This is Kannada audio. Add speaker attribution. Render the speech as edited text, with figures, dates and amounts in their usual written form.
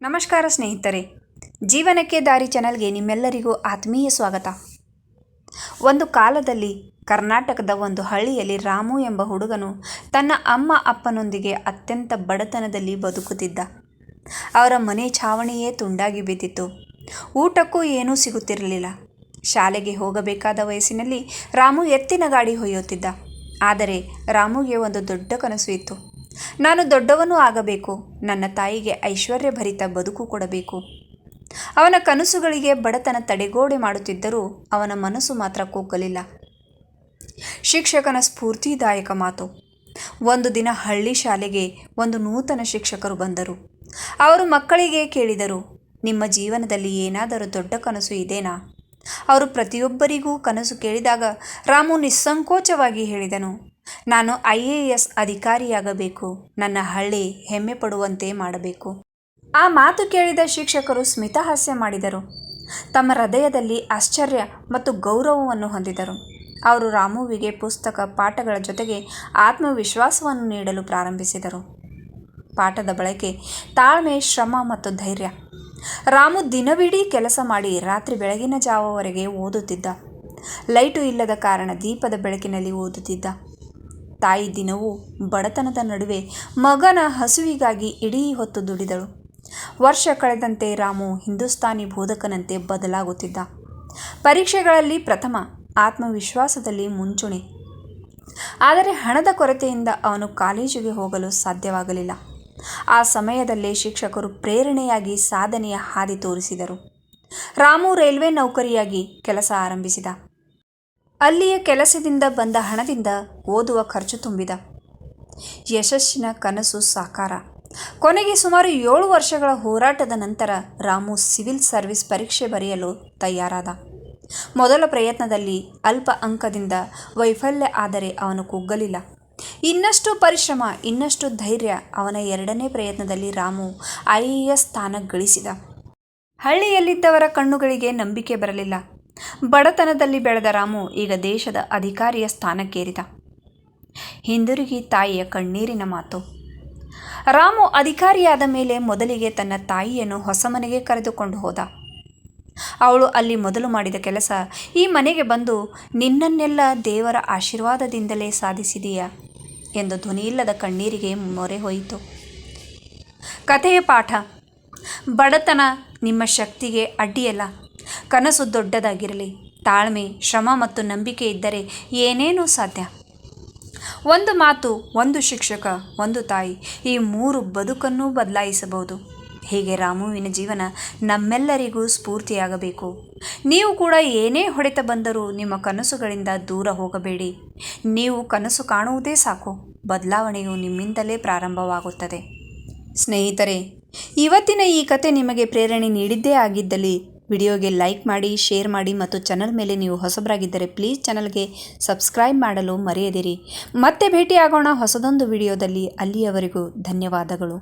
Speaker 1: ನಮಸ್ಕಾರ ಸ್ನೇಹಿತರೆ, ಜೀವನಕ್ಕೆ ದಾರಿ ಚಾನಲ್ಗೆ ನಿಮ್ಮೆಲ್ಲರಿಗೂ ಆತ್ಮೀಯ ಸ್ವಾಗತ. ಒಂದು ಕಾಲದಲ್ಲಿ ಕರ್ನಾಟಕದ ಒಂದು ಹಳ್ಳಿಯಲ್ಲಿ ರಾಮು ಎಂಬ ಹುಡುಗನು ತನ್ನ ಅಮ್ಮ ಅಪ್ಪನೊಂದಿಗೆ ಅತ್ಯಂತ ಬಡತನದಲ್ಲಿ ಬದುಕುತ್ತಿದ್ದ. ಅವರ ಮನೆ ಛಾವಣಿಯೇ ತುಂಡಾಗಿ ಬಿದ್ದಿತ್ತು. ಊಟಕ್ಕೂ ಏನೂ ಸಿಗುತ್ತಿರಲಿಲ್ಲ. ಶಾಲೆಗೆ ಹೋಗಬೇಕಾದ ವಯಸ್ಸಿನಲ್ಲಿ ರಾಮು ಎತ್ತಿನ ಗಾಡಿ ಹೊಯ್ಯುತ್ತಿದ್ದ. ಆದರೆ ರಾಮುಗೆ ಒಂದು ದೊಡ್ಡ ಕನಸು ಇತ್ತು. ನಾನು ದೊಡ್ಡವನು ಆಗಬೇಕು, ನನ್ನ ತಾಯಿಗೆ ಐಶ್ವರ್ಯಭರಿತ ಬದುಕು ಕೊಡಬೇಕು. ಅವನ ಕನಸುಗಳಿಗೆ ಬಡತನ ತಡೆಗೋಡೆ ಮಾಡುತ್ತಿದ್ದರೂ ಅವನ ಮನಸ್ಸು ಮಾತ್ರ ಕುಗ್ಗಲಿಲ್ಲ. ಶಿಕ್ಷಕನ ಸ್ಫೂರ್ತಿದಾಯಕ ಮಾತು. ಒಂದು ದಿನ ಹಳ್ಳಿ ಶಾಲೆಗೆ ಒಂದು ನೂತನ ಶಿಕ್ಷಕರು ಬಂದರು. ಅವರು ಮಕ್ಕಳಿಗೆ ಕೇಳಿದರು, ನಿಮ್ಮ ಜೀವನದಲ್ಲಿ ಏನಾದರೂ ದೊಡ್ಡ ಕನಸು ಇದೆನಾ? ಅವರು ಪ್ರತಿಯೊಬ್ಬರಿಗೂ ಕನಸು ಕೇಳಿದಾಗ ರಾಮು ನಿಸ್ಸಂಕೋಚವಾಗಿ ಹೇಳಿದನು, ನಾನು IAS ಅಧಿಕಾರಿಯಾಗಬೇಕು, ನನ್ನ ಹಳ್ಳಿ ಹೆಮ್ಮೆ ಪಡುವಂತೆ ಮಾಡಬೇಕು. ಆ ಮಾತು ಕೇಳಿದ ಶಿಕ್ಷಕರು ಸ್ಮಿತಹಾಸ್ಯ ಮಾಡಿದರು. ತಮ್ಮ ಹೃದಯದಲ್ಲಿ ಆಶ್ಚರ್ಯ ಮತ್ತು ಗೌರವವನ್ನು ಹೊಂದಿದರು. ಅವರು ರಾಮುವಿಗೆ ಪುಸ್ತಕ ಪಾಠಗಳ ಜೊತೆಗೆ ಆತ್ಮವಿಶ್ವಾಸವನ್ನು ನೀಡಲು ಪ್ರಾರಂಭಿಸಿದರು. ಪಾಠದ ಬಳಕೆ, ತಾಳ್ಮೆ, ಶ್ರಮ ಮತ್ತು ಧೈರ್ಯ. ರಾಮು ದಿನವಿಡೀ ಕೆಲಸ ಮಾಡಿ ರಾತ್ರಿ ಬೆಳಗಿನ ಜಾವವರೆಗೆ ಓದುತ್ತಿದ್ದ. ಲೈಟು ಇಲ್ಲದ ಕಾರಣ ದೀಪದ ಬೆಳಕಿನಲ್ಲಿ ಓದುತ್ತಿದ್ದ. ತಾಯಿ ದಿನವೂ ಬಡತನದ ನಡುವೆ ಮಗನ ಹಸುವಿಗಾಗಿ ಇಡೀ ಹೊತ್ತು ದುಡಿದಳು. ವರ್ಷ ಕಳೆದಂತೆ ರಾಮು ಹಿಂದೂಸ್ತಾನಿ ಬೋಧಕನಂತೆ ಬದಲಾಗುತ್ತಿದ್ದ. ಪರೀಕ್ಷೆಗಳಲ್ಲಿ ಪ್ರಥಮ, ಆತ್ಮವಿಶ್ವಾಸದಲ್ಲಿ ಮುಂಚೂಣಿ. ಆದರೆ ಹಣದ ಕೊರತೆಯಿಂದ ಅವನು ಕಾಲೇಜಿಗೆ ಹೋಗಲು ಸಾಧ್ಯವಾಗಲಿಲ್ಲ. ಆ ಸಮಯದಲ್ಲೇ ಶಿಕ್ಷಕರು ಪ್ರೇರಣೆಯಾಗಿ ಸಾಧನೆಯ ಹಾದಿ ತೋರಿಸಿದರು. ರಾಮು ರೈಲ್ವೆ ನೌಕರಿಯಾಗಿ ಕೆಲಸ ಆರಂಭಿಸಿದ. ಅಲ್ಲಿಯ ಕೆಲಸದಿಂದ ಬಂದ ಹಣದಿಂದ ಓದುವ ಖರ್ಚು ತುಂಬಿದ. ಯಶಸ್ಸಿನ ಕನಸು ಸಾಕಾರ. ಕೊನೆಗೆ ಸುಮಾರು 7 ವರ್ಷಗಳ ಹೋರಾಟದ ನಂತರ ರಾಮು ಸಿವಿಲ್ ಸರ್ವಿಸ್ ಪರೀಕ್ಷೆ ಬರೆಯಲು ತಯಾರಾದ. ಮೊದಲ ಪ್ರಯತ್ನದಲ್ಲಿ ಅಲ್ಪ ಅಂಕದಿಂದ ವೈಫಲ್ಯ ಆದರೆ ಅವನು ಕುಗ್ಗಲಿಲ್ಲ. ಇನ್ನಷ್ಟು ಪರಿಶ್ರಮ, ಇನ್ನಷ್ಟು ಧೈರ್ಯ. ಅವನ 2ನೇ ಪ್ರಯತ್ನದಲ್ಲಿ ರಾಮು IAS ಸ್ಥಾನ ಗಳಿಸಿದ. ಹಳ್ಳಿಯಲ್ಲಿದ್ದವರ ಕಣ್ಣುಗಳಿಗೆ ನಂಬಿಕೆ ಬರಲಿಲ್ಲ. ಬಡತನದಲ್ಲಿ ಬೆಳೆದ ರಾಮು ಈಗ ದೇಶದ ಅಧಿಕಾರಿಯ ಸ್ಥಾನಕ್ಕೇರಿದ. ಹಿಂದಿರುಗಿ ತಾಯಿಯ ಕಣ್ಣೀರಿನ ಮಾತು. ರಾಮು ಅಧಿಕಾರಿಯಾದ ಮೇಲೆ ಮೊದಲಿಗೆ ತನ್ನ ತಾಯಿಯನ್ನು ಹೊಸ ಮನೆಗೆ ಕರೆದುಕೊಂಡು ಹೋದ. ಅವಳು ಅಲ್ಲಿ ಮೊದಲು ಮಾಡಿದ ಕೆಲಸ, ಈ ಮನೆಗೆ ಬಂದು ನಿನ್ನನ್ನೆಲ್ಲ ದೇವರ ಆಶೀರ್ವಾದದಿಂದಲೇ ಸಾಧಿಸಿದೀಯಾ ಎಂದು ಧ್ವನಿಯಿಲ್ಲದ ಕಣ್ಣೀರಿಗೆ ಮೊರೆ ಹೋಯಿತು. ಕಥೆಯ ಪಾಠ. ಬಡತನ ನಿಮ್ಮ ಶಕ್ತಿಗೆ ಅಡ್ಡಿಯಲ್ಲ. ಕನಸು ದೊಡ್ಡದಾಗಿರಲಿ. ತಾಳ್ಮೆ, ಶ್ರಮ ಮತ್ತು ನಂಬಿಕೆ ಇದ್ದರೆ ಏನೇನೂ ಸಾಧ್ಯ. ಒಂದು ಮಾತು, ಒಂದು ಶಿಕ್ಷಕ, ಒಂದು ತಾಯಿ, ಈ 3 ಬದುಕನ್ನು ಬದಲಾಯಿಸಬಹುದು. ಹೀಗೆ ರಾಮುವಿನ ಜೀವನ ನಮ್ಮೆಲ್ಲರಿಗೂ ಸ್ಫೂರ್ತಿಯಾಗಬೇಕು. ನೀವು ಕೂಡ ಏನೇ ಹೊಡೆತ ಬಂದರೂ ನಿಮ್ಮ ಕನಸುಗಳಿಂದ ದೂರ ಹೋಗಬೇಡಿ. ನೀವು ಕನಸು ಕಾಣುವುದೇ ಸಾಕು. ಬದಲಾವಣೆಯು ನಿಮ್ಮಿಂದಲೇ ಪ್ರಾರಂಭವಾಗುತ್ತದೆ. ಸ್ನೇಹಿತರೆ, ಇವತ್ತಿನ ಈ ಕತೆ ನಿಮಗೆ ಪ್ರೇರಣೆ ನೀಡಿದ್ದೇ ಆಗಿದ್ದಲ್ಲಿ ವಿಡಿಯೋಗೆ ಲೈಕ್ ಮಾಡಿ, ಶೇರ್ ಮಾಡಿ ಮತ್ತು ಚಾನಲ್ ಮೇಲೆ ನೀವು ಹೊಸಬರಾಗಿದ್ದರೆ ಪ್ಲೀಸ್ ಚಾನಲ್ಗೆ ಸಬ್ಸ್ಕ್ರೈಬ್ ಮಾಡಲು ಮರೆಯದಿರಿ. ಮತ್ತೆ ಭೇಟಿಯಾಗೋಣ ಹೊಸದೊಂದು ವಿಡಿಯೋದಲ್ಲಿ. ಅಲ್ಲಿಯವರೆಗೂ ಧನ್ಯವಾದಗಳು.